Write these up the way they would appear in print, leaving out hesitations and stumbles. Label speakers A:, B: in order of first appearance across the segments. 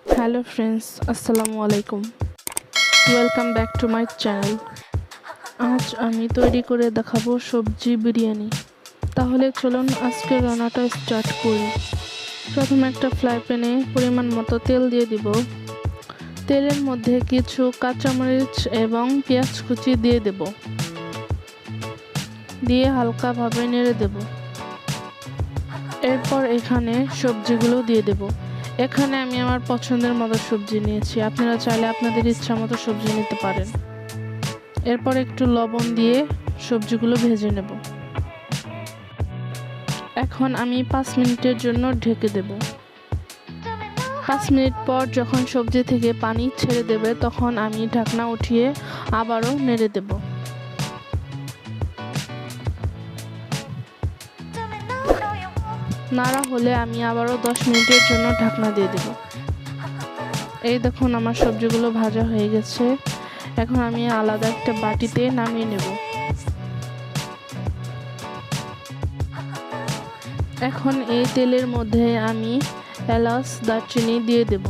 A: Hello friends, আসসালামু আলাইকুম। Welcome back to my channel. আজ আমি তৈরি করে দেখাবো সবজি বিরিয়ানি। তাহলে চলুন আজকের রান্নাটা স্টার্ট করি। প্রথমে একটা ফ্রাই প্যানে পরিমাণ মতো তেল দিয়ে দিব। তেলের মধ্যে কিছু কাঁচামরিচ এবং পেঁয়াজ কুচি দিয়ে দেব। দিয়ে হালকাভাবে নেড়ে দেব। এরপর এখানে সবজিগুলো দিয়ে দেব। এখানে আমি আমার পছন্দের মতো সবজি নিয়েছি, আপনারা চাইলে আপনাদের ইচ্ছা মতো সবজি নিতে পারেন। এরপর একটু লবণ দিয়ে সবজিগুলো ভেজে নেব। এখন আমি 5 মিনিটের জন্য ঢেকে দেব। 5 মিনিট পর যখন সবজি থেকে পানি ছেড়ে দেবে তখন আমি ঢাকনা উঠিয়ে আবারও নেড়ে দেব। নাড়া হলে আমি আবারও 10 মিনিটের জন্য ঢাকনা দিয়ে দেব। এই দেখুন আমার সবজিগুলো ভাজা হয়ে গেছে। এখন আমি আলাদা একটা বাটিতে নামিয়ে নেব। এখন এই তেলের মধ্যে আমি এলাচ দারচিনি দিয়ে দেব।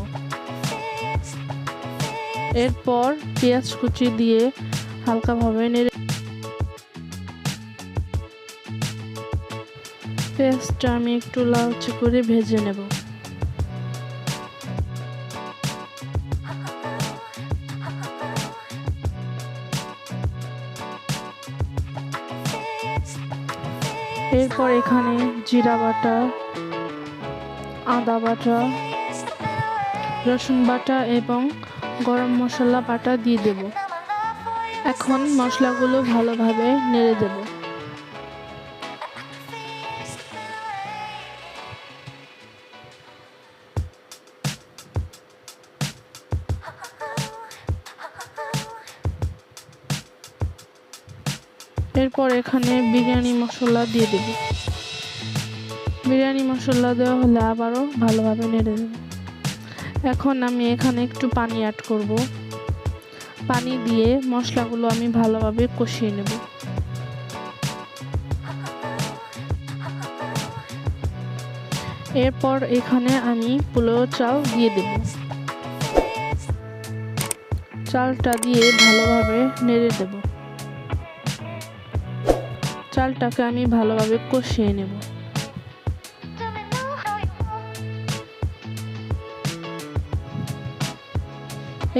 A: এরপর পেঁয়াজ কুচি দিয়ে হালকাভাবে নেড়ে পেঁয়াজটা আমি একটু লালচে করে ভেজে নেব। এরপর এখানে জিরা বাটা, আদা বাটা, রসুন বাটা এবং গরম মশলা বাটা দিয়ে দেব। এখন মশলাগুলো ভালোভাবে নেড়ে দেব। এরপর এখানে বিরিয়ানি মশলা দিয়ে দেব। বিরিয়ানি মশলা দেওয়া হলে আবারও ভালোভাবে নেড়ে দেব। এখন আমি এখানে একটু পানি অ্যাড করব। পানি দিয়ে মশলাগুলো আমি ভালোভাবে কষিয়ে নেব। এরপর এখানে আমি পোলাও চাল দিয়ে দেব। চালটা দিয়ে ভালোভাবে নেড়ে দেব। চালটাকে আমি ভালোভাবে কষিয়ে নেব।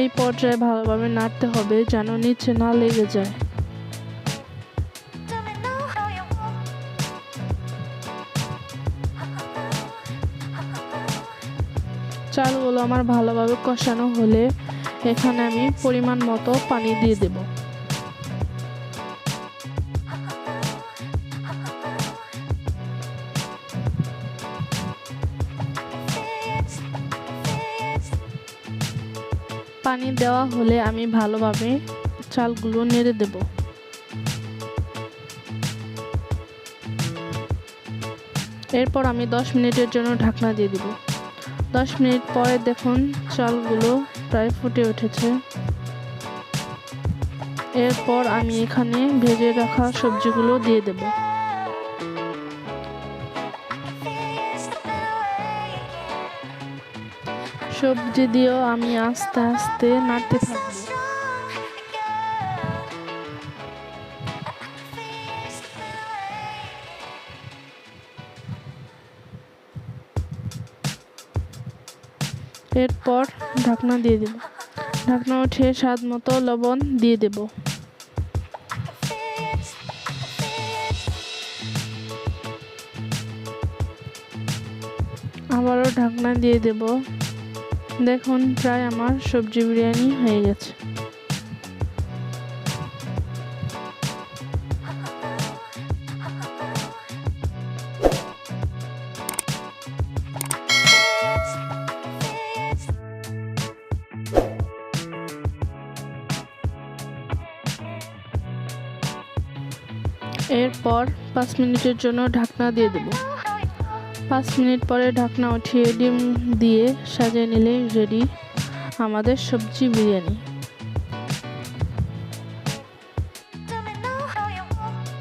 A: এই পর্যায়ে ভালোভাবে নাড়তে হবে যেন নিচে না লেগে যায়। চালগুলো আমার ভালোভাবে কষানো হলে এখানে আমি পরিমাণ মতো পানি দিয়ে দেব। পানি দেওয়া হলে আমি ভালোভাবে চালগুলো নেড়ে দেব। এরপর আমি 10 মিনিটের জন্য ঢাকনা দিয়ে দিব। 10 মিনিট পরে দেখুন চালগুলো প্রায় ফুটে উঠেছে। এরপর আমি এখানে ভেজে রাখা সবজিগুলো দিয়ে দেব। সবজি দিয়েও আমি আস্তে আস্তে নাড়তে থাকব। এরপর ঢাকনা দিয়ে দেব। ঢাকনা উঠিয়ে স্বাদ মতো লবণ দিয়ে দেব। আবারও ঢাকনা দিয়ে দেব। দেখুন প্রায় আমার সবজি বিরিয়ানি হয়ে গেছে। এরপর 5 মিনিটের জন্য ঢাকনা দিয়ে দেব। 5 মিনিট পরে ঢাকনা উঠিয়ে ডিম দিয়ে সাজিয়ে নিলেই রেডি আমাদের সবজি বিরিয়ানি।